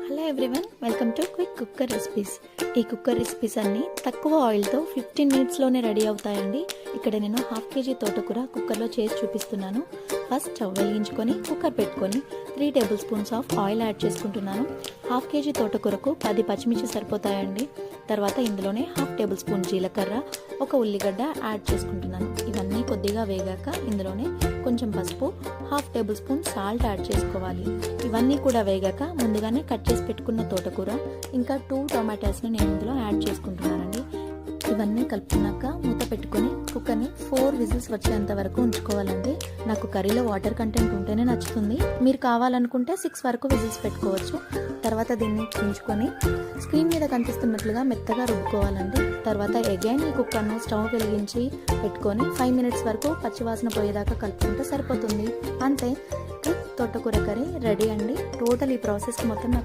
Hello everyone, welcome to quick cooker recipes. ఈ cooker recipes అన్నీ తక్కువ ఆయిల్తో 15 మినిట్స్లోనే రెడీ అవుతాయండి. ఇక్కడ నేను 1/2 kg తోటకూర కుక్కర్లో చేసి చూపిస్తున్నాను. ఫస్ట్ స్టవ్ వెలిగించుకొని కుక్కర్ పెట్టుకొని 3 table spoons of oil add చేసుకుంటున్నాను. 1/2 kg తోటకూరకు 10 పచ్చిమిర్చి సరిపోతాయండి. తర్వాత ఇందులోనే 1/2 టేబుల్ స్పూన్ జీలకర్ర, ఒక ఉల్లిగడ్డ యాడ్ చేసుకుంటున్నాను. ఇవన్నీ కొద్దిగా వేగాక ఇందులోనే కొంచెం పసుపు, 1/2 టేబుల్ స్పూన్ సాల్ట్ యాడ్ చేసుకోవాలి. ఇవన్నీ కూడా వేగాక ముందుగానే కట్ చేసి పెట్టుకున్న తోటకూర ఇంకా 2 టొమాటోస్ని నేను ఇందులో యాడ్ చేసుకుంటున్నానండి. ఇవన్నీ కలుపుకున్నాక మూత పెట్టుకొని కుక్కర్ని 4 విజిల్స్ వచ్చేంత వరకు ఉంచుకోవాలండి. నాకు కర్రీలో వాటర్ కంటెంట్ ఉంటేనే నచ్చుతుంది. మీరు కావాలనుకుంటే 6 వరకు విజిల్స్ పెట్టుకోవచ్చు. తర్వాత దీన్ని ఉంచుకొని స్క్రీన్ మీద కనిపిస్తున్నట్లుగా మెత్తగా రుబ్బుకోవాలండి. తర్వాత అగైన్ ఈ కుక్కర్ను స్టవ్ వెలిగించి పెట్టుకొని 5 మినిట్స్ వరకు పచ్చివాసన పోయేదాకా కలుపుకుంటే సరిపోతుంది. అంతే, తోటకూర కర్రీ రెడీ అండి. టోటల్ ఈ ప్రాసెస్ మొత్తం నాకు